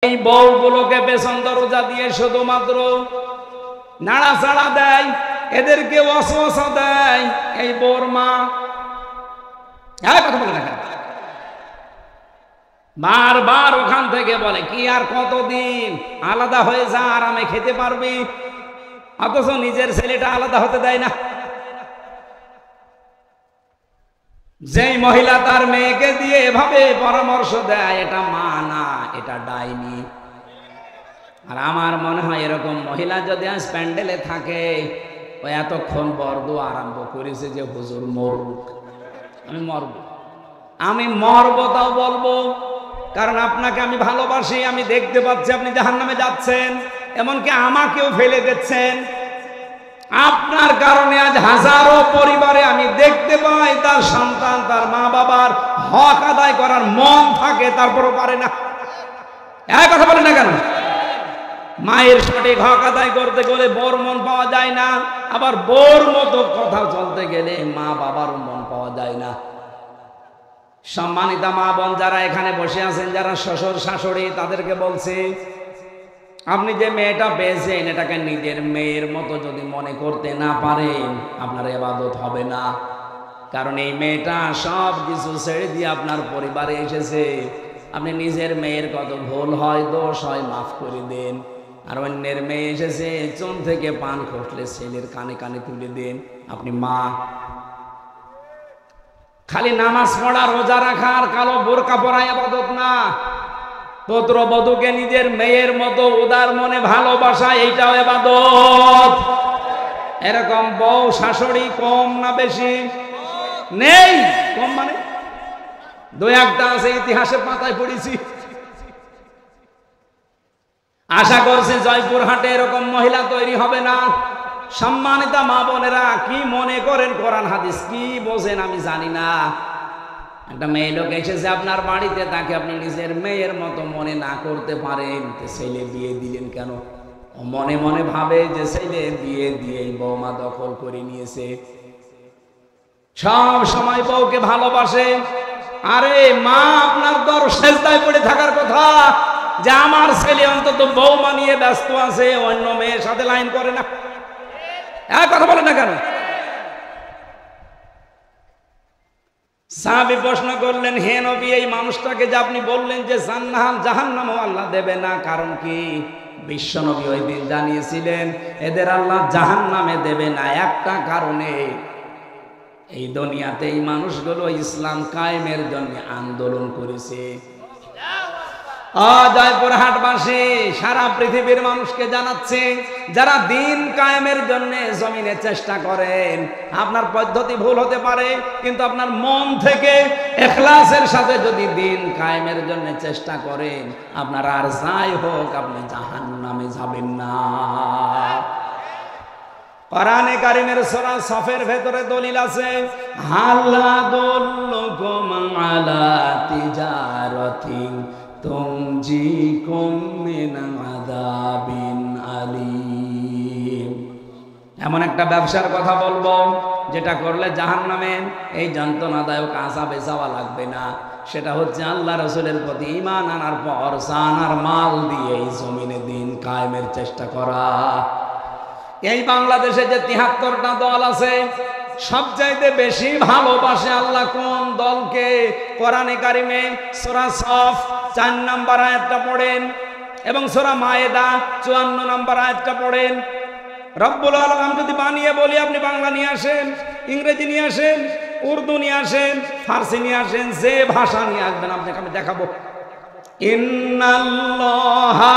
এই বউগুলোকে পেছন দরজা দিয়ে শুধুমাত্র নাড়াচাড়া দেয়, এদেরকে ওয়াসওয়াসা দেয়। এই বউর মা কথা বলে না কেন? বারবার ওখান থেকে বলে কি আর কতদিন আলাদা হয়ে যা, আরামে খেতে পারবি, অথচ নিজের ছেলেটা আলাদা হতে দেয় না। যেই মহিলা তার মেয়েকে দিয়ে এভাবে পরামর্শ দেয়, এটা মা না, এটা ডাইনি। আর আমার মনে হয় এরকম মহিলা যদি আজ প্যান্ডেলে থাকে, ও এতক্ষণ বরদোয়া আরম্ভ করেছে যে হুজুর মরুক, আমি মরব তাও বলবো, কারণ আপনাকে আমি ভালোবাসি, আমি দেখতে পাচ্ছি আপনি জাহান্নামে যাচ্ছেন, এমনকি আমাকেও ফেলে দিচ্ছেন। আপনার কারণে আজ হাজারো পরিবারে আমি দেখতে পাই তার সন্তান তার মা বাবার হক আদায় করার মন থাকে, তারপরও পারে না। কথা বলে না কেন? মায়ের সঠিক হক আদায় করতে গেলে বোর মন পাওয়া যায় না, আবার বোর মতো কথা চলতে গেলে মা বাবারও মন পাওয়া যায় না। সম্মানিতা মা বোন যারা এখানে বসে আছেন, যারা শ্বশুর শাশুড়ি, তাদেরকে বলছি, আপনি যে মেয়েটা পেয়েছেন এটাকে নিজের মেয়ের মতো যদি মনে করতে না পারেন, আপনার ইবাদত হবে না। কারণ এই মেয়েটা সব কিছু ছেড়ে দিয়ে আপনার পরিবারে এসেছে। আপনি নিজের মেয়ের কত ভুল হয়, দোষ হয়, মাফ করে দেন। আর অন্যের মেয়ে এসেছে, চুন থেকে পান খসলে ছেলের কানে কানে তুলে দেন। আপনি মা, খালি নামাজ পড়া, রোজা রাখা আর কালো বোরকা পরা ইবাদত না। পুত্রবধূকে নিজের মেয়ের মতো উদার মনে ভালোবাসা, এইটাও ইবাদত। এরকম বউ শাশুড়ি কম না বেশি? নেই। কম মানে দুই একটা আছে, ইতিহাসের পাতায় পড়েছি। আশা করছি জয়পুরহাটে এরকম মহিলা তৈরি হবে না। সম্মানিতা মা বোনেরা, কি মনে করেন কোরআন হাদিস কি বোঝেন আমি জানি না। একটা মেয়ে লোক এসেছে আপনার বাড়িতে, তাকে আপনি নিজের মেয়ের মতো মনে না করতে পারেন, ছেলে বিয়ে দিলেন কেন? মনে মনে ভাবে যে ছেলে বিয়ে দিয়ে বৌমা দখল করে নিয়েছে। সব সময় বউকে ভালোবাসে। আরে মা, আপনার দর সেজদায় পড়ে থাকার কথা যে আমার ছেলে অন্তত বৌমা নিয়ে ব্যস্ত আছে, অন্য মেয়ের সাথে লাইন করে না। কথা বলে না কেন? সাহাবী প্রশ্ন করলেন, হে নবী, এই মানুষটাকে যে আপনি বললেন যে জাহান্নামও আল্লাহ দেবে না, কারণ কি? বিশ্ব নবী ওই দিন জানিয়েছিলেন এদের আল্লাহ জাহান্নামে দেবে না একটা কারণে, এই দুনিয়াতে এই মানুষগুলো ইসলাম কায়েমের জন্য আন্দোলন করেছে। জয়পুরহাটবাসী সারা পৃথিবীর মানুষকে জানাচ্ছে, যারা দিন কায়েমের জন্য জমিনে চেষ্টা করেন, আপনার পদ্ধতি ভুল হতে পারে, কিন্তু আপনার মন থেকে ইখলাসের সাথে যদি দিন কায়েমের জন্য চেষ্টা করেন, আপনার আর যাই হোক আপনি জাহান্নামে যাবেন না। কোরআনে কারীমের সূরা সফের ভেতরে দলিল আছে, হাল্লা দুল্লুকুম আলা তিজারাতিন তুনজিকুম মিন আযাবিন আলীম। এমন একটা ব্যবসার কথা বলবো যেটা করলে জাহান্নামে এই যন্ত্রণাদায়ক আযাবে যাওয়া লাগবে না। সেটা হচ্ছে আল্লাহ রাসূলের প্রতি ঈমান আনার পর জান আর মাল দিয়ে এই জমিনে দিন কায়েমের চেষ্টা করা। এই বাংলাদেশে যে ৭৩টা দল আছে, সবচাইতে বেশি ভালোবাসে আল্লাহ কোন দলকে? কোরআনে কারিমে সূরা সফ ৪ নম্বর আয়াতটা পড়েন এবং সূরা মায়েদা ৫৪ নম্বর আয়াতটা পড়েন। রব্বুল আলামিন যদি বানিয়ে বলি, আপনি বাংলা নিয়ে আসেন, ইংরেজি নিয়ে আসেন, উর্দু নিয়ে আসেন, ফার্সি নিয়ে আসেন, যে ভাষা নিয়ে আসবেন আপনাকে আমি দেখাবো। ইন্নাল্লাহা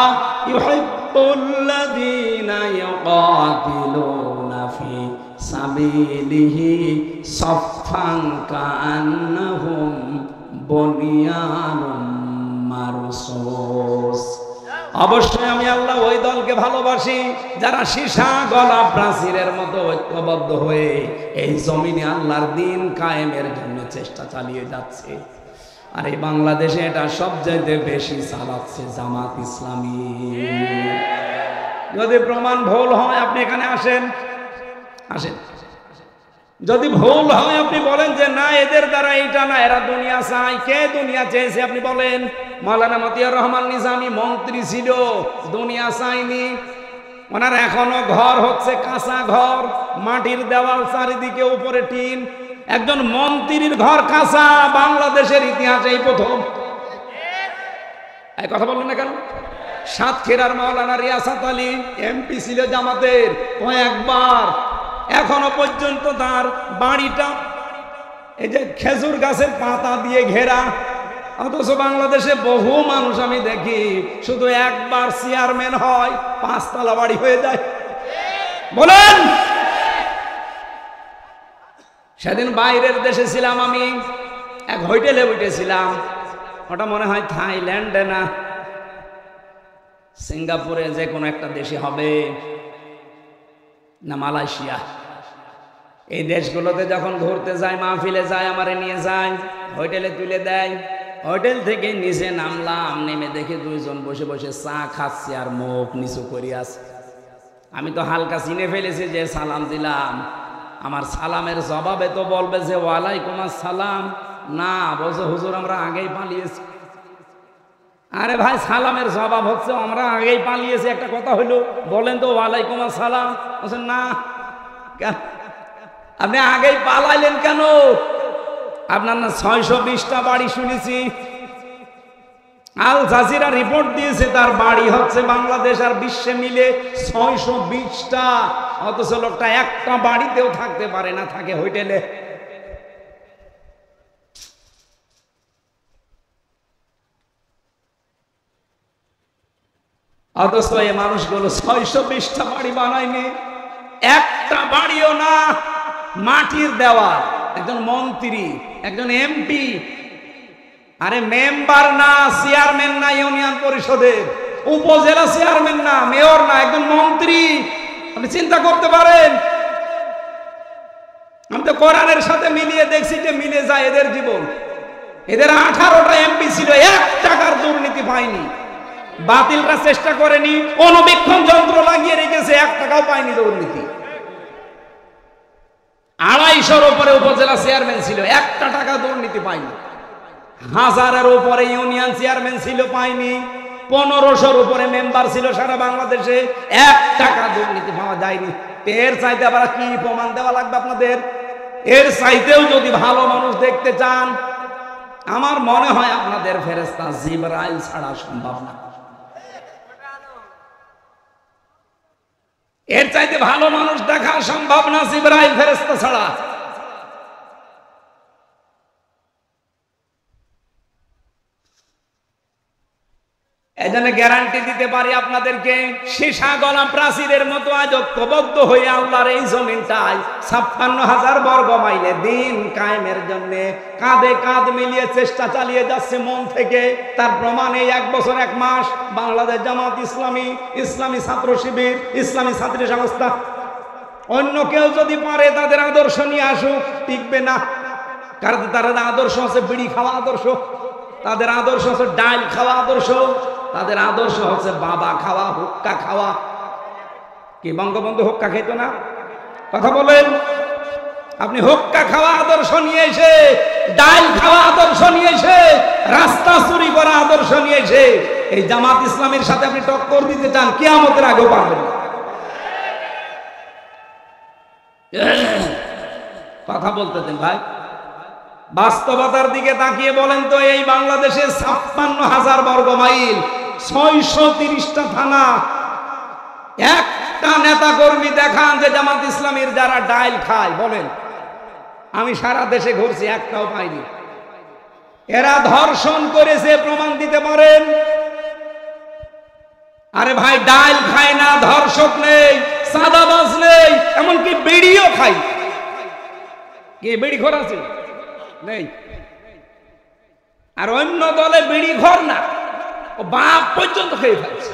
ইউহিব্বুল্লাযীনা ইউকাতিলুনা ফি সাবিলিহি সাফফান কাআন্নাহুম বুনিয়ানুম মারসুস। অবশ্যই আমি আল্লাহ ওই দলকে ভালোবাসি যারা সীসা গলা প্রাচীরের মতো ঐক্যবদ্ধ হয়ে এই জমিনে আল্লাহর দিন কায়েমের জন্য চেষ্টা চালিয়ে যাচ্ছে। আর এই বাংলাদেশে এটা সবচাইতে বেশি চালাচ্ছে জামাত ইসলামী। যদি প্রমাণ ভুল হয় আপনি এখানে আসেন, আসেন, যদি ভুল হয় আপনি বলেন যে না এদের দ্বারা এটা না, এরা দুনিয়া চায়। কে দুনিয়া চেয়েছে আপনি বলেন? মাওলানা মতিয়ার রহমান নিজামী মন্ত্রী ছিল, দুনিয়া চায়নি। ওনার এখনো ঘর হচ্ছে কাঁচা ঘর, মাটির দেওয়াল, চারিদিকে উপরে টিন। একজন মন্ত্রীর ঘর কাঁচা বাংলাদেশের ইতিহাসে এই প্রথম। এই কথা বললেন না কেন? সাতক্ষীরার মাওলানা রিয়াসাত আলী এমপি ছিল জামাতের, কয়েকবার। এখনো পর্যন্ত তার বাড়িটা এই যে খেজুর গাছের পাতা দিয়ে ঘেরা। অথচ বাংলাদেশে বহু মানুষ আমি দেখি শুধু একবার চেয়ারম্যান হয়, 5 তলা বাড়ি হয়ে যায়। বলেন। সেদিন বাইরের দেশে ছিলাম আমি, এক হোটেলে উঠেছিলাম। ওটা মনে হয় থাইল্যান্ডে না সিঙ্গাপুরে, যে কোনো একটা দেশে হবে, না মালয়েশিয়া। এই দেশগুলোতে যখন ঘুরতে যায়, মাহফিলে যায়, আমারে নিয়ে যায়, হোটেলে তুলে দেয়। হোটেল থেকে নিচে নামলাম, নেমে দেখে 2 জন বসে বসে চা খাচ্ছে আর মুখ নিচু করে আছে। আমি তো হালকা চিনে ফেলেছি যে সালাম দিলাম, আমার সালামের জবাবে তো বলবে যে ওয়ালাইকুম আসসালাম। না, বলছে হুজুর আমরা আগেই পালিয়েছি। আরে ভাই, সালামের জবাব হচ্ছে আমরা আগেই পালিয়েছি। একটা কথা হইলো, বলেন তো ওয়ালাইকুম আসসালাম। বলছেন না। আপনি আগেই পালাইলেন কেন? আপনার না 620টা বাড়ি শুনেছি। আল জাজিরা রিপোর্ট দিয়েছে তার বাড়ি হচ্ছে বাংলাদেশ আর বিশ্বে মিলে 620টা। অথচ লোকটা একটা বাড়িতেও থাকতে পারে না, থাকে হোটেলে। অথচ এই মানুষগুলো 620টা বাড়ি বানায়নি, একটা বাড়িও না। মাটির দেওয়া। একজন মন্ত্রী, একজন এমপি, আরে মেম্বার না, চেয়ারম্যান না ইউনিয়ন পরিষদের, উপজেলা চেয়ারম্যান না, মেয়র না, একজন মন্ত্রী। আপনি চিন্তা করতে পারেন? আমি তো কোরআনের সাথে মিলিয়ে দেখছি যে মিলে যায় এদের জীবন। এদের 18টা এমপি ছিল, 1 টাকার দুর্নীতি পায়নি। বাতিলরা চেষ্টা করেনি, অনুবীক্ষণ যন্ত্র লাগিয়ে রেখেছে, 1 টাকাও পায়নি দুর্নীতি। 250-র উপরে উপজেলা চেয়ারম্যান ছিল, 1 টাকা দুর্নীতি পায়নি। 1000-এর উপরে ইউনিয়ন চেয়ারম্যান ছিল, পায়নি। 1500-র উপরে মেম্বার ছিল সারা বাংলাদেশে, 1 টাকা দুর্নীতি পাওয়া যায়নি। এর চাইতে আবার কি প্রমাণ দেওয়া লাগবে আপনাদের? এর চাইতেও যদি ভালো মানুষ দেখতে চান, আমার মনে হয় আপনাদের ফেরেশতা জিবরাইল ছাড়া সম্ভব না। এর চাইতে ভালো মানুষ দেখা সম্ভব না জিবরাইল ফেরেশতা ছাড়া। এজন্য গ্যারান্টি দিতে পারি আপনাদেরকে, সীসা গলা প্রাচীরের মতো আজ ঐক্যবদ্ধ হয়ে আল্লাহর এই জমিনটায় 56,000 বর্গ মাইলে দিন কায়েমের জন্য কাঁধে কাঁধ মিলিয়ে চেষ্টা চালিয়ে যাচ্ছে মন থেকে। তার প্রমাণ এই 1 বছর 1 মাস বাংলাদেশ জামাত ইসলামী, ইসলামী ছাত্র শিবির, ইসলামী ছাত্রী সংস্থা। অন্য কেউ যদি পারে তাদের আদর্শ নিয়ে আসুক, টিকবে না। কারণ তাদের আদর্শ হচ্ছে বিড়ি খাওয়া আদর্শ, তাদের আদর্শ হচ্ছে ডাল খাওয়া আদর্শ, তাদের আদর্শ হচ্ছে বাবা খাওয়া, হুক্কা খাওয়া। কি বঙ্গবন্ধু হুক্কা খেত না? কথা বলেন। আপনি হুক্কা খাওয়া আদর্শ নিয়ে এসে, ডাল খাওয়া আদর্শ নিয়ে এসে, রাস্তা চুরি করা আদর্শ নিয়ে এসে এই জামাত ইসলামের সাথে আপনি টক্কর দিতে চান, কিয়ামতের আগেও পারবেন না। কথা বলতে দেন ভাই। বাস্তবতার দিকে তাকিয়ে বলেন তো, এই বাংলাদেশে 56,000 বর্গ মাইল, 630টা থানা, একটা নেতা কর্মী দেখান যে জামাত ইসলামীর যারা ডাইল খায়, বলেন। আমি সারা দেশে ঘুরছি, একটাও পাইনি। এরা ধর্ষণ করেছে, প্রমাণ দিতে পারেন? আরে ভাই, ডাইল খায় না, ধর্ষক নেই, সাদাবাজ নেই, এমনকি বিড়িও খায়। কে বিড়ি খোর আছে? নেই। আর অন্য দলে বিড়ি ঘর না, ও বাপ পর্যন্ত খেয়ে ফেলছে।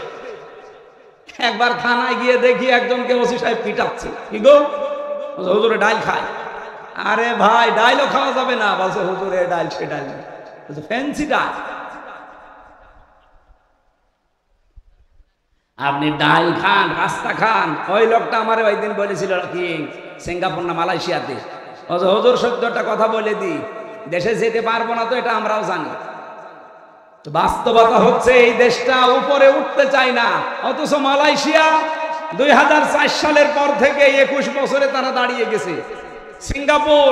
একবার থানায় গিয়ে দেখি একজনকে ওসি সাহেব পিটাচ্ছে। কি গো? হুজুরে ডাইল খায়। আরে ভাই, ডাইলও খাওয়া যাবে না। বলছে হুজুরে ডাইল, সে ডাইল ফ্যান্সি ডাইল। আপনি ডাইল খান, রাস্তা খান। ওই লোকটা আমার ওই দিন বলেছিল কি, সিঙ্গাপুর না মালয়েশিয়াতে, হুজুর ১৪টা কথা বলে দিই, দেশে যেতে পারবো না তো এটা আমরাও জানি। বাস্তবতা হচ্ছে এই দেশটা উপরে উঠতে চায় না, অথচ মালয়েশিয়া ২০০৪ সালের পর থেকে ২১ বছরে তারা দাঁড়িয়ে গেছে। সিঙ্গাপুর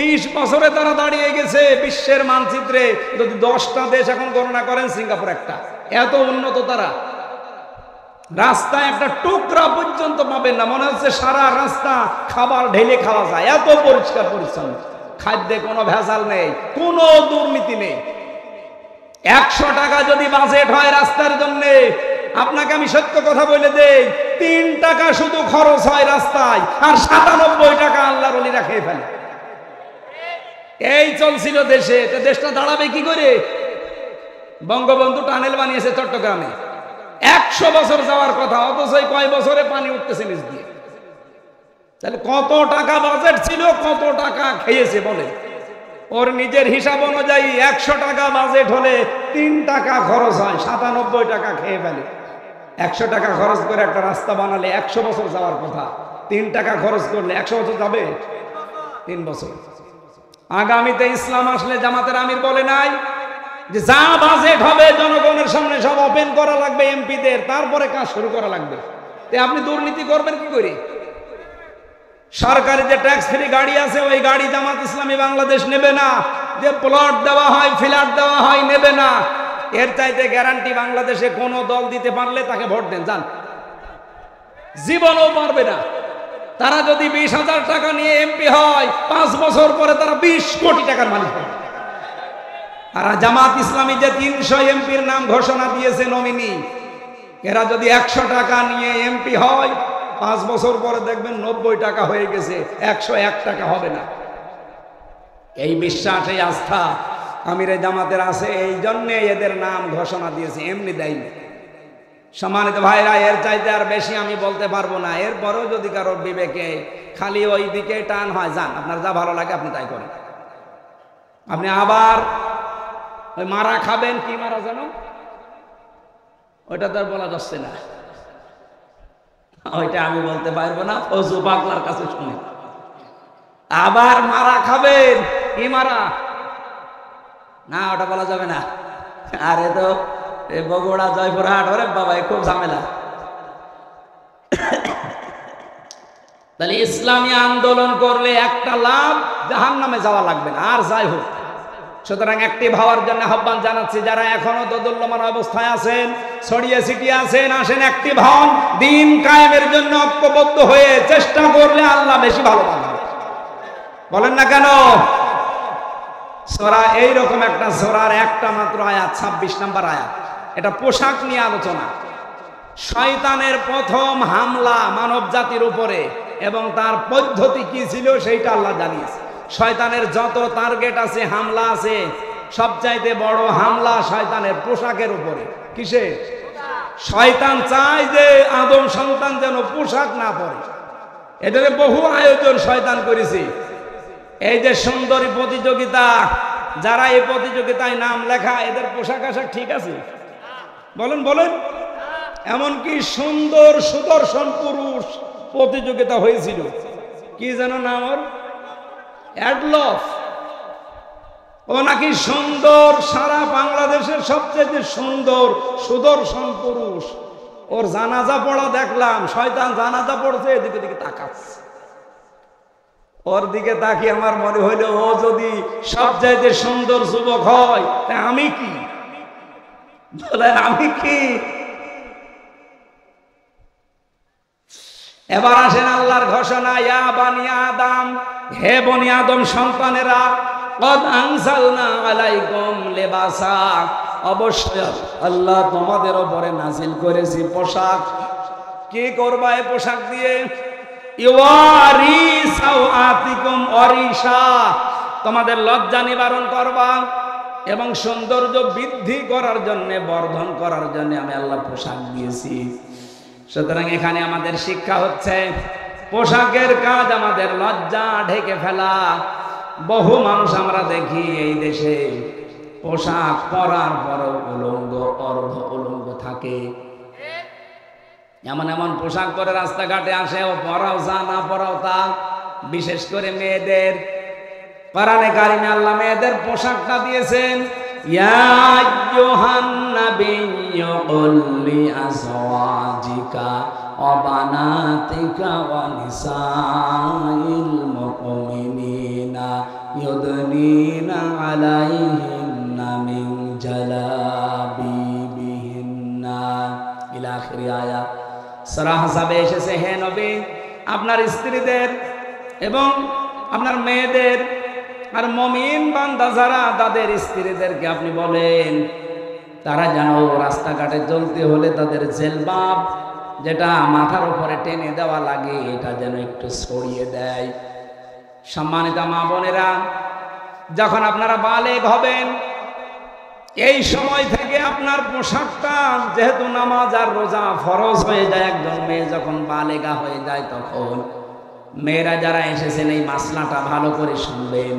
২০ বছরে তারা দাঁড়িয়ে গেছে বিশ্বের মানচিত্রে। যদি 10টা দেশ এখন গণনা করেন, সিঙ্গাপুর একটা। এত উন্নত তারা। রাস্তায় একটা টুকরা পর্যন্ত পাবেন না, মনে হচ্ছে সারা রাস্তা খাবার ঢেলে খাওয়া যায়, এত পরিষ্কার পরিচ্ছন্ন। খাদ্যে কোনো ভেজাল নেই, কোনো দুর্নীতি নেই। ১০০ টাকা যদি বাজেট হয় রাস্তার জন্য, আপনাকে আমি সত্য কথা বলে দেই, ৩ টাকা শুধু খরচ হয় রাস্তায়, আর ৯৭ টাকা আল্লাহর ওলিরা খেয়ে ফেলে। এই চলছিল দেশে। দেশটা দাঁড়াবে কি করে? বঙ্গবন্ধু টানেল বানিয়েছে চট্টগ্রামে, ১০০ বছর যাওয়ার কথা, অথচ কয় বছরে পানি উঠতেছে নিচ দিয়ে। তাহলে কত টাকা বাজেট ছিল, কত টাকা খেয়েছে বলে? ওর নিজের হিসাব অনুযায়ী ১০০ টাকা বাজেট হলে ৩ টাকা খরচ হয়, ৯৭ টাকা খেয়ে ফেলে। ১০০ টাকা খরচ করে একটা রাস্তা বানালে ১০০ বছর যাওয়ার কথা, ৩ টাকা খরচ করলে ১০০ বছর যাবে? ৩ বছর। আগামীতে ইসলাম আসলে জামাতের আমির বলে নাই যে যা বাজেট হবে জনগণের সামনে সব ওপেন করা লাগবে এমপিদের, তারপরে কাজ শুরু করা লাগবে। আপনি দুর্নীতি করবেন কি করে? সরকারি যে ট্যাক্স ফ্রি গাড়ি আছে, ওই গাড়ি জামাত ইসলামী বাংলাদেশ নেবে না। যে প্লট দেওয়া হয়, ফ্ল্যাট দেওয়া হয়, নেবে না। এর চাইতে গ্যারান্টি বাংলাদেশে কোনো দল দিতে পারলে তাকে ভোট দেন, যান। জীবনও পারবে না। তারা যদি ২০,০০০ টাকা নিয়ে এমপি হয়, ৫ বছর পরে তারা ২০ কোটি টাকার মালিক হবে। আর জামাত ইসলামী যে ৩০০ এমপির নাম ঘোষণা দিয়েছে নমিনি, এরা যদি ১০০ টাকা নিয়ে এমপি হয়, ৫ বছর পরে দেখবেন ৯০ টাকা হয়ে গেছে, ১০১ টাকা হবে না। এই বিশ্বাস, এই আস্থা আমিরে জামাতের আছে, এই জন্যে এদের নাম ঘোষণা দিয়েছে, এমনি দেয়নি। সম্মানিত ভাইরা, এর চাইতে আর বেশি আমি বলতে পারবো না। এরপরেও যদি কারোর বিবেকে খালি ওই দিকে টান হয়, যান, আপনার যা ভালো লাগে আপনি তাই করেন। আপনি আবার ওই মারা খাবেন, কি মারা যেন, ওইটা তো আর বলা যাচ্ছে না, ওইটা আমি বলতে পারবো না, ফজু পাগলার কাছে শুনে। আবার মারা খাবেন, কি মারা, না ওটা বলা যাবে না। আরে তো বগুড়া, জয়পুরহাট, ওরে বাবা খুব ঝামেলা। তাহলে ইসলামী আন্দোলন করলে একটা লাভ, জাহান্নামে যাওয়া লাগবে না। আর যাই হোক, সুতরাং অ্যাক্টিভ হওয়ার জন্য আহ্বান জানাচ্ছি। যারা এখনো দোদুল্যমান অবস্থায় আছেন, ছড়িয়ে ছিটিয়ে আছেন, আসেন অ্যাক্টিভ হন। দিন কায়েমের জন্য ঐক্যবদ্ধ হয়ে চেষ্টা করলে আল্লাহ বেশি ভালো পাবেন। বলেন না কেন? সূরা এইরকম একটা সূরার একটা মাত্র আয়াত, ২৬ নম্বর আয়াত, এটা পোশাক নিয়ে আলোচনা। শয়তানের প্রথম হামলা মানব জাতির উপরে এবং তার পদ্ধতি কি ছিল সেইটা আল্লাহ জানিয়েছে। শয়তানের যত টার্গেট আছে, হামলা আছে, সবচাইতে বড় হামলা শয়তানের পোশাকের উপরে। কিসে? শয়তান চায় যে আদম সন্তান যেন পোশাক না পরে। এটারে বহু আয়োজন শয়তান করেছে। এই যে সুন্দরী প্রতিযোগিতা, যারা এই প্রতিযোগিতায় নাম লেখা, এদের পোশাক আশাক ঠিক আছে? বলেন বলেন। এমনকি সুন্দর সুদর্শন পুরুষ প্রতিযোগিতা হয়েছিল, কি যেন নাম ওর, অ্যাডলফ। ও নাকি সুন্দর, সারা বাংলাদেশের সবচেয়ে সুন্দর সুদর্শন পুরুষ। ওর জানাজা পড়া দেখলাম, শয়তান জানাজা পড়ছে, এদিকে দিকে তাকাচ্ছে। ওর দিকে তাকিয়ে আমার মনে হইলো, ও যদি সবচাইতে সুন্দর যুবক হয়, তা আমি কি? বলে আমি কি? এবার আসেন আল্লাহর ঘোষণা, ইয়া বানি আদম, হে বনি আদম সন্তানেরা, কদ আনজালনা আলাইকুম লিবাসা, অবশ্যই আল্লাহ তোমাদের উপরে নাজিল করেছি পোশাক। কি করবা এই পোশাক দিয়ে? ইওয়ারি সাওআতিকুম ওয়ারিশা, তোমাদের লজ্জা নিবারণ করবা এবং সৌন্দর্য বৃদ্ধি করার জন্য, বর্ধন করার জন্য আমি আল্লাহ পোশাক দিয়েছি। সুতরাং এখানে আমাদের শিক্ষা হচ্ছে, পোশাকের কাজ আমাদের লজ্জা ঢেকে ফেলা। বহু মানুষ আমরা দেখি এই দেশে পোশাক পরার পরও উলঙ্গ, অর্ধ উলঙ্গ থাকে। এমন এমন পোশাক পরে রাস্তাঘাটে আসে, ও পরাও যা, না পরাও তা। বিশেষ করে মেয়েদের। কোরআনে কারিমে আল্লাহ মেয়েদের পোশাকটা দিয়েছেন, ইয়া আইয়ুহান নাবিয়্যু কুল লিআজওয়াজিকা ওয়া বানাতিকা ওয়া নিসাইল মুমিনিনা ইউদনিনা আলাইহিন্না মিন জালাবিবিহিন্না ইলা আখিরি আয়াত। সূরা আহজাবে এসেছে, হে নবী আপনার স্ত্রীদের এবং আপনার মেয়েদের আর মুমিন বান্দা যারা তাদের স্ত্রীদেরকে আপনি বলেন তারা যেন রাস্তাঘাটে চলতে হলে তাদের জেলবাব যেটা মাথার উপরে টেনে দেওয়া লাগে এটা যেন একটু সরিয়ে দেয়। সম্মানিত মা বোনেরা, যখন আপনারা বালেগ হবেন এই সময় থেকে আপনার পোশাকটা, যেহেতু নামাজ আর রোজা ফরজ হয়ে যায়, একজন মেয়ে যখন বালেগা হয়ে যায় তখন মেয়েরা যারা এসেছেন এই মাসলাটা ভালো করে শুনবেন।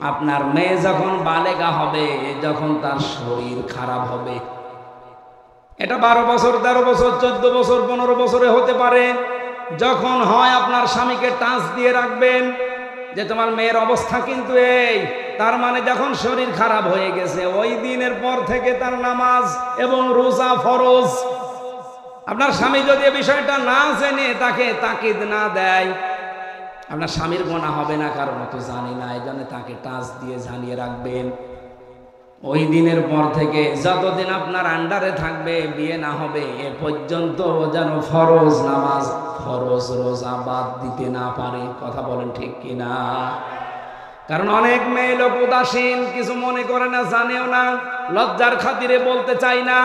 আপনার মেয়ে যখন বালেগা হবে, যখন তার শরীর খারাপ হবে, এটা 12 বছর 13 বছর 14 বছর 15 বছরে হতে পারে, যখন হয় আপনার স্বামীকে টাচ দিয়ে রাখবেন যে তোমার মেয়ের অবস্থা কিন্তু এই, তার মানে যখন শরীর খারাপ হয়ে গেছে ওই দিনের পর থেকে তার নামাজ এবং রোজা ফরজ। আপনার স্বামী যদি এই বিষয়টা না জেনে তাকে তাকিদ না দেয়, আপনার স্বামীর গুনাহ হবে না, কারণ তো জানি না, এই জন্য তাকে টাচ দিয়ে জানিয়ে রাখবেন। ওই দিনের পর থেকে যতদিন আপনার আন্ডারে থাকবে, বিয়ে না হবে এ পর্যন্ত যেন ফরজ নামাজ ফরজ রোজা বাদ দিতে না পারে। কথা বলেন ঠিক কিনা? কারণ অনেক মেয়ে লোক উদাসীন, কিছু মনে করে না, জানেও না, লজ্জার খাতিরে বলতে চাই না,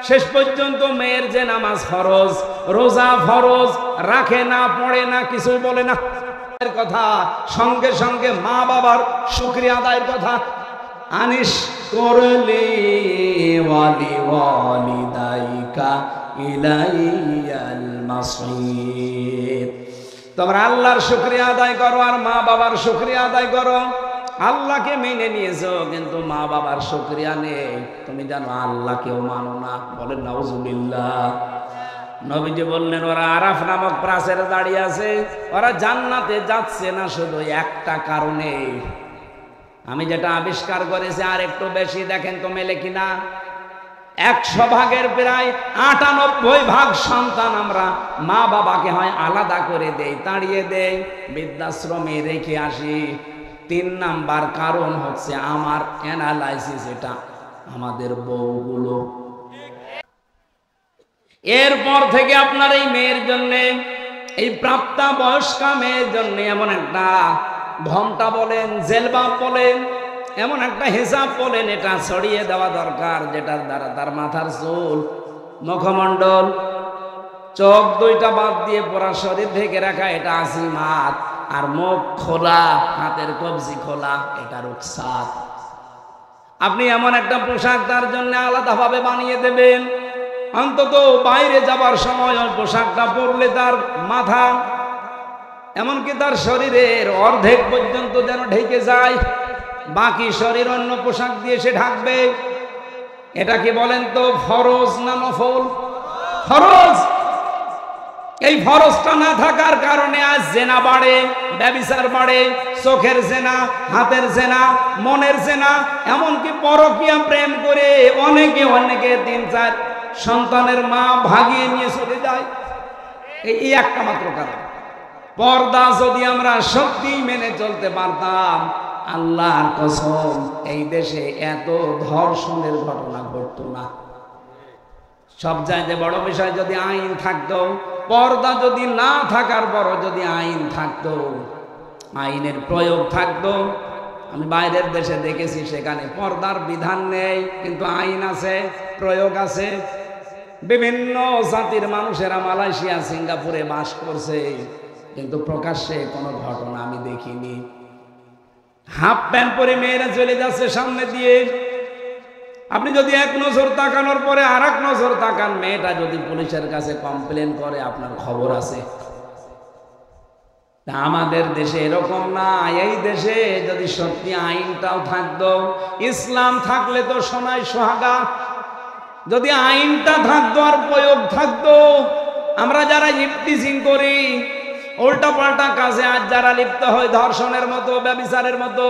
শেষ পর্যন্ত মেয়ের যে নামাজ ফরজ রোজা ফরজ রাখে না, পড়ে না, কিছু বলে না কথা, সঙ্গে সঙ্গে মা বাবার শুকরিয়া আদায়ের কথা। আনিস করলি ওয়ালি ওয়ালিদাইকা ইলাইয়াল মাসির। তোমরা আল্লাহর শুকরিয়া আদায় করো আর মা বাবার শুকরিয়া আদায় করো। আল্লাহকে মেনে নিয়েছো কিন্তু মা বাবার শুকরিয়া নেই, তুমি জানো আল্লাহকেও মানো না। বলেন নাউজুবিল্লাহ। নবীজি বললেন ওরা আরাফ নামক প্রাচীরে দাঁড়িয়ে আছে, ওরা জান্নাতে যাচ্ছে না শুধু একটা কারণে, আমি যেটা আবিষ্কার করেছি আর একটু বেশি, দেখেন তো মেলে কিনা। 100 ভাগের প্রায় 98 ভাগ সন্তান আমরা মা বাবাকে হয় আলাদা করে দেই, তাড়িয়ে দেই, বৃদ্ধাশ্রমে রেখে আসি। 3 নাম্বার কারণ হচ্ছে আমার অ্যানালাইসিস, এটা আমাদের বউগুলো। এরপর থেকে আপনার এই মেয়ের জন্য, এই প্রাপ্তা বয়স্কা মেয়ের জন্য এমন একটা ঘোমটা বলেন, জেলবাব বলেন, এমন একটা হিসাব বলেন, এটা ছড়িয়ে দেওয়া দরকার, যেটার দ্বারা তার মাথার চুল, মুখমণ্ডল, চোখ 2টা বাদ দিয়ে পুরা শরীর ঢেকে রাখা, এটা আসিমাত, আর মুখ খোলা, হাতের কবজি খোলা, এটা রুখসাত। আপনি এমন একটা পোশাক তার জন্য আলাদাভাবে বানিয়ে দেবেন, অন্তত বাইরে যাবার সময় ওই পোশাকটা পরলে তার মাথা এমনকি তার শরীরের অর্ধেক পর্যন্ত যেন ঢেকে যায়, বাকি শরীর অন্য পোশাক দিয়ে সে ঢাকবে। এটা কি বলেন তো ফরজ না নফল? ফরজ। এই ফরজটা না থাকার কারণে আজ জেনা বাড়ে, ব্যভিচার বাড়ে, চোখের জেনা, হাতের জেনা, মনের জেনা, এমনকি পরকীয়া প্রেম করে অনেকে 3-4 সন্তানের মা ভাগিয়ে নিয়ে চলে যায়। এই একটা মাত্র কারণ। পর্দা যদি আমরা সত্যি মেনে চলতে পারতাম, আল্লাহর কসম এই দেশে এত ধর্ষণের ঘটনা ঘটতো না। সব চাইতে বড় বিষয় যদি আইন থাকতো, পর্দা যদি না থাকার পরও যদি আইন থাকতো, আইনের প্রয়োগ থাকতো। আমি বাইরের দেশে দেখেছি সেখানে পর্দার বিধান নেই কিন্তু আইন আছে, প্রয়োগ আছে। বিভিন্ন জাতির মানুষেরা মালয়েশিয়া সিঙ্গাপুরে বাস করছে কিন্তু প্রকাশ্যে কোনো ঘটনা আমি দেখিনি। হাফ প্যান্ট পরে মেয়েরা চলে যাচ্ছে সামনে দিয়ে, আপনি যদি এক নজর তাকানোর পরে আর এক নজর তাকান, মেয়েটা যদি পুলিশের কাছে কমপ্লেন করে আপনার খবর আছে। আমাদের দেশে এরকম না। এই দেশে যদি সত্যি আইনটাও থাকতো, ইসলাম থাকলে তো সোনায় সোহাগা, যদি আইনটা থাকতো আর প্রয়োগ থাকতো, আমরা যারা ইফতিজিং করি উল্টা পাল্টা কাজে আজ যারা লিপ্ত হয়, ধর্ষণের মতো, ব্যভিচারের মতো,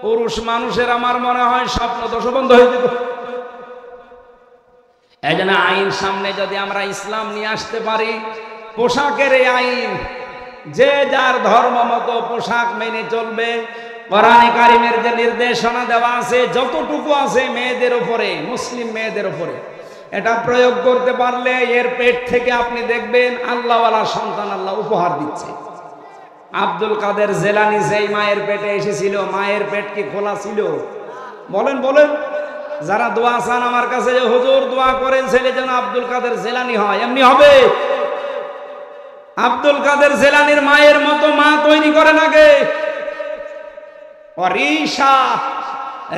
পুরুষ মানুষের আমার মনে হয় স্বপ্ন দোষ বন্ধ হয়ে যেত। এই জন্য আইন সামনে যদি আমরা ইসলাম নিয়ে আসতে পারি, পোশাকের এই আইন, যে যার ধর্ম মতো পোশাক মেনে চলবে। কোরআনে কারিমের যে নির্দেশনা দেওয়া আছে, যতটুকু আছে মেয়েদের উপরে, মুসলিম মেয়েদের উপরে, এটা প্রয়োগ করতে পারলে এর পেট থেকে আপনি দেখবেন আল্লাহওয়ালা সন্তান আল্লাহ উপহার দিচ্ছে। আব্দুল কাদের জেলানি যেই মায়ের পেটে এসেছিল, মায়ের পেট কি খোলা ছিল? বলেন বলেন। যারা দোয়া চান আমার কাছে, যে হুজুর দোয়া করেন ছেলে যেন আব্দুল কাদের জেলানি হয়, এমনি হবে? আব্দুল কাদের জেলানির মায়ের মতো মা তৈরি করেন আগে। রিসা,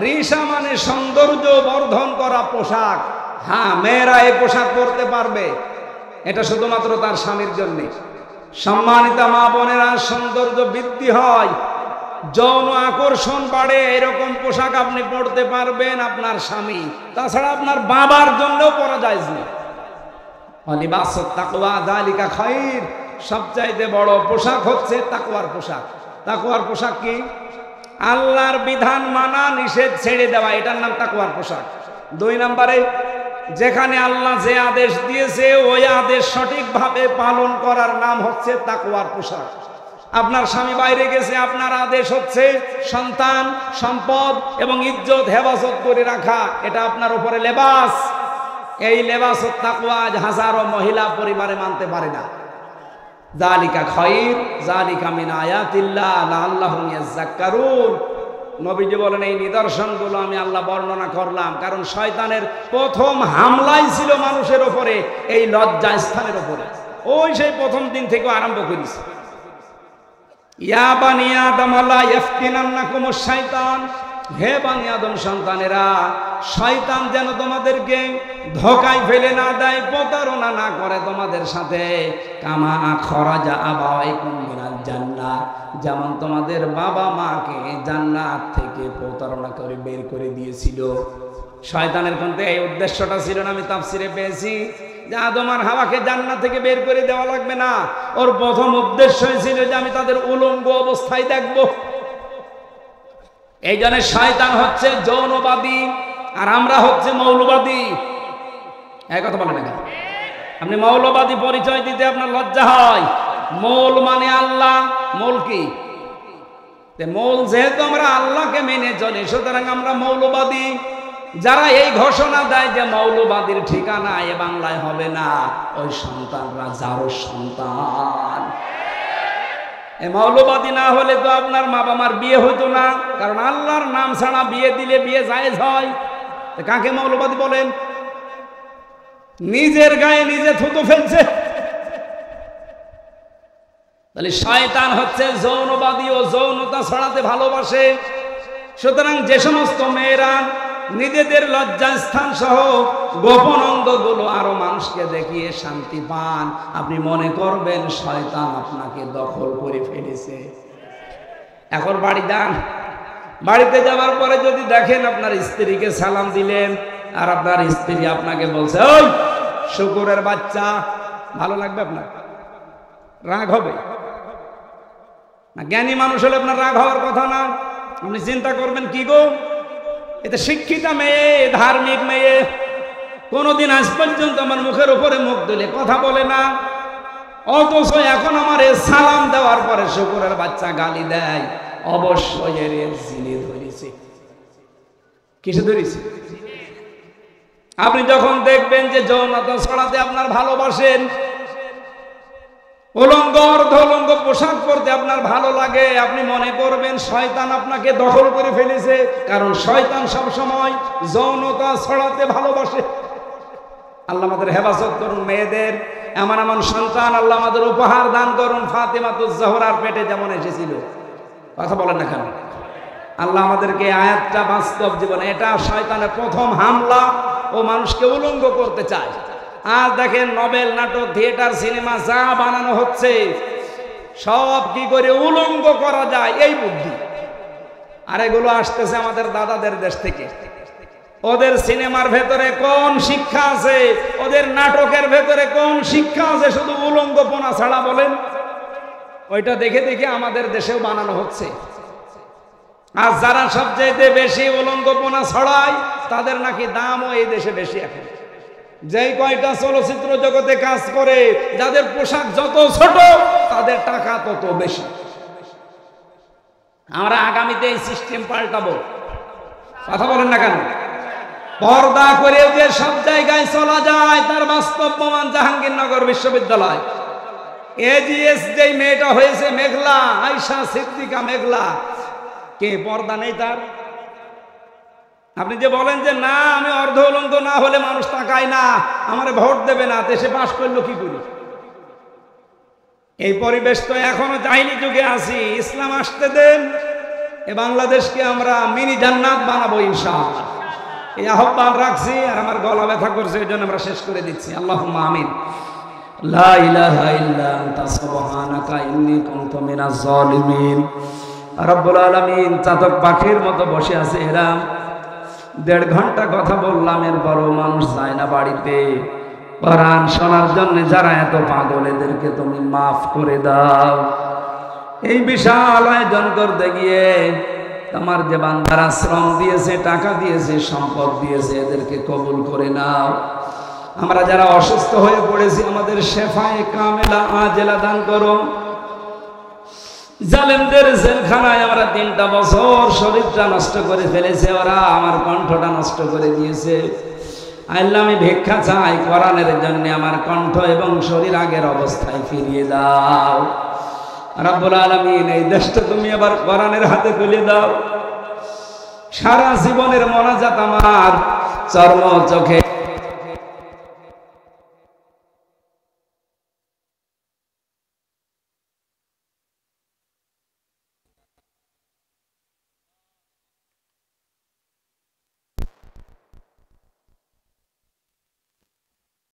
রিসা মানে সৌন্দর্য বর্ধন করা পোশাক। হ্যাঁ, মেয়েরা এই পোশাক পরতে পারবে, এটা শুধুমাত্র তার স্বামীর জন্য। সম্মানিত মা বোনেরা, সৌন্দর্য বৃদ্ধি হয়, যৌন আকর্ষণ বাড়ে, এরকম পোশাক আপনি পরতে পারবেন আপনার স্বামী, তাছাড়া আপনার বাবার জন্যও পরা যায় না। লিবাসুত তাকওয়া যালিকা খায়র, সবচাইতে বড় পোশাক হচ্ছে তাকওয়ার পোশাক। তাকওয়ার পোশাক কি? আল্লাহর বিধান মানা, নিষেধ ছেড়ে দেওয়া, এটার নাম তাকওয়ার পোশাক। 2 নম্বরে, যেখানে আল্লাহ যে আদেশ দিয়েছে ওই আদেশ সঠিকভাবে পালন করার নাম হচ্ছে তাকওয়ার পোশাক। আপনার স্বামী বাইরে গেছে, আপনার আদেশ হচ্ছে সন্তান, সম্পদ এবং ইজ্জত হেফাজত করে রাখা, এটা আপনার উপরে লেবাস। এই লেবাস তাকওয়া হাজারো মহিলা পরিবারে মানতে পারে না। যালিকা খায়র, যালিকা মিন আয়াতিল্লাহ লাআল্লাহুম ইয়াযাক্কারুন। নবীজি বলেন, এই নিদর্শনগুলো আমি আল্লাহ বর্ণনা করলাম কারণ শয়তানের প্রথম হামলাই ছিল মানুষের উপরে, এই লজ্জা স্থানের উপরে। ওই সেই প্রথম দিন থেকে আরম্ভ করেছে। ইয়া বানি আদম লা ইফতিনান্নাকুমুশ শাইতান, হে বানি আদম সন্তানেরা, শয়তান যেন তোমাদেরকে ধোঁকায় ফেলে না দেয়, প্রতারণা না করে তোমাদের সাথে। কামা খরাজা আবাওয়াইকুম মিনাল জান্নাহ, যেমন তোমাদের বাবা মাকে জান্নাত থেকে প্রতারণা করে বের করে দিয়েছিল। শয়তানের কিন্তু এই উদ্দেশ্যটা ছিল না, আমি তাফসিরে পেয়েছি যে আদম আর হাওয়াকে জান্নাত থেকে বের করে দেওয়া লাগবে না। ওর প্রথম উদ্দেশ্য ছিল যে আমি তাদের উলঙ্গ অবস্থায় দেখব। এই জন্য শয়তান হচ্ছে যৌনবাদী আর আমরা হচ্ছে মৌলবাদী। এই কথা বলেন না, আপনি মৌলবাদী পরিচয় দিতে আপনার লজ্জা হয়। মৌল মানে আল্লাহ, মৌল কি? মৌল যেহেতু আমরা আল্লাহকে মেনে চলি, সুতরাং আমরা মৌলবাদী। যারা এই ঘোষণা দেয় যে মৌলবাদীর ঠিকানা এ বাংলায় হবে না, ওই সন্তানরা যারও সন্তান। এই মৌলবাদী না হলে তো আপনার মা বাবার বিয়ে হইতো না, কারণ আল্লাহর নাম ছাড়া বিয়ে দিলে বিয়ে জায়েজ হয়। কাকে মৌলবাদী বলেন? নিজের গায়ে নিজে থুতু ফেলছে। তাহলে শয়তান হচ্ছে যৌনবাদী ও যৌনতা ছড়াতে ভালোবাসে। সুতরাং যে সমস্ত মেয়েরা নিজেদের লজ্জাস্থান সহ গোপন অঙ্গগুলো আরো মানুষকে দেখিয়ে শান্তি পান, আপনি মনে করবেন শয়তান আপনাকে দখল করে ফেলেছে। এখন বাড়ি যান, বাড়িতে যাওয়ার পরে যদি দেখেন আপনার স্ত্রীকে সালাম দিলেন আর আপনার স্ত্রী আপনাকে বলছে ওই শুকুরের বাচ্চা, ভালো লাগবে? আপনার রাগ হবে না? জ্ঞানী মানুষ হলে আপনার রাগ হওয়ার কথা না। আপনি চিন্তা করবেন কি গো, এটা শিক্ষিতা মেয়ে, ধার্মিক মেয়ে, কোনোদিন আজ পর্যন্ত আমার মুখের উপরে মুখ দিলে কথা বলে না, অথচ এখন আমার সালাম দেওয়ার পরে শুকুরের বাচ্চা গালি দেয়। অবশ্যই এর জিনে ধরেছে। কিসে ধরেছে? আপনি যখন দেখবেন যে যৌনতা ছড়াতে আপনার ভালোবাসেন, উলঙ্গ অর্ধউলঙ্গ পোশাক পরতে আপনার ভালো লাগে, আপনি মনে করবেন শয়তান আপনাকে দখল করে ফেলেছে। কারণ শয়তান সব সময় যৌনতা ছড়াতে ভালোবাসে। আল্লাহ আমাদের হেফাজত করুন। মেয়েদের এমন এমন সন্তান আল্লাহ আমাদের উপহার দান করুন। ফাতেমাতুজ জোহরার পেটে যেমন এসেছিল, কথা বলেন না কেন? আল্লাহ আমাদেরকে আয়াতটা বাস্তব জীবনে, এটা শয়তানের প্রথম হামলা, ও মানুষকে উলঙ্গ করতে চায়। আর দেখেন নভেল, নাটক, থিয়েটার, সিনেমা যা বানানো হচ্ছে সব কি করে উলঙ্গ করা যায় এই বুদ্ধি। আর এগুলো আসতেছে আমাদের দাদাদের দেশ থেকে। ওদের সিনেমার ভেতরে কোন শিক্ষা আছে? ওদের নাটকের ভেতরে কোন শিক্ষা আছে? শুধু উলঙ্গপনা ছাড়া। বলেন ওইটা দেখে দেখে আমাদের দেশেও বানানো হচ্ছে। আর যারা সবচাইতে বেশি উলঙ্গপনা ছড়ায় তাদের নাকি দামও এই দেশে বেশি। এখন যেই কয়টা চলচ্চিত্র জগতে কাজ করে, যাদের পোশাক যত ছোট তাদের টাকা তত বেশি। আমরা আগামীতে এই সিস্টেম পাল্টাবো। কথা বলেন না কেন? পর্দা করে যে সব জায়গায় চলা যায় তার বাস্তব প্রমাণ জাহাঙ্গীরনগর বিশ্ববিদ্যালয়। এজিএস যেই মেয়েটা হয়েছে মেঘলা, আয়শা সিদ্দিকা মেঘলা, কে পর্দা নেই তার? আপনি যে বলেন যে না আমি অর্ধ উলঙ্গ না হলে মানুষ তাকায় না, আমার ভোট দেবে না, দেশে পাশ করলো কি করি? এই পরিবেশ তো এখনো জাহিলি যুগে আছি। ইসলাম আসতে দেন, এ বাংলাদেশকে আমরা মিনি জান্নাত বানাবো ইনশাআল্লাহ। এই আহ্বান রাখছি। আর আমার গলা ব্যথা করছে, এই জন্য আমরা শেষ করে দিচ্ছি। আল্লাহুম্মা আমিন। লা ইলাহা ইল্লা আনতা সুবহানাকা ইন্নী কুনতু মিনাজ জালিমিন। রব্বুল আলামিন চাতক পাখির মতো বসে আছে এরা। 1.5 ঘন্টা কথা বললাম, এরপরও মানুষ যায় না বাড়িতে কোরআন শোনার জন্য। যারা এত পাগল এদেরকে তুমি মাফ করে দাও। এই বিশাল আয়োজন করতে গিয়ে তোমার যে বান্দারা শ্রম দিয়েছে, টাকা দিয়েছে, সম্পদ দিয়েছে, এদেরকে কবুল করে নাও। আমরা যারা অসুস্থ হয়ে পড়েছি আমাদের শেফায়ে কামেলা আজেলা দান করো। জালেমদের জেলখানায় আমরা 3টা বছর শরীরটা নষ্ট করে ফেলেছে ওরা, আমার কণ্ঠটা নষ্ট করে দিয়েছে। আল্লাহ আমি ভিক্ষা চাই কোরআনের জন্য, আমার কণ্ঠ এবং শরীর আগের অবস্থায় ফিরিয়ে দাও। রব্বুল আলামিন এই দেশটা তুমি আবার কোরআনের হাতে তুলে দাও। সারা জীবনের মোনাজাত আমার চর্ম চোখে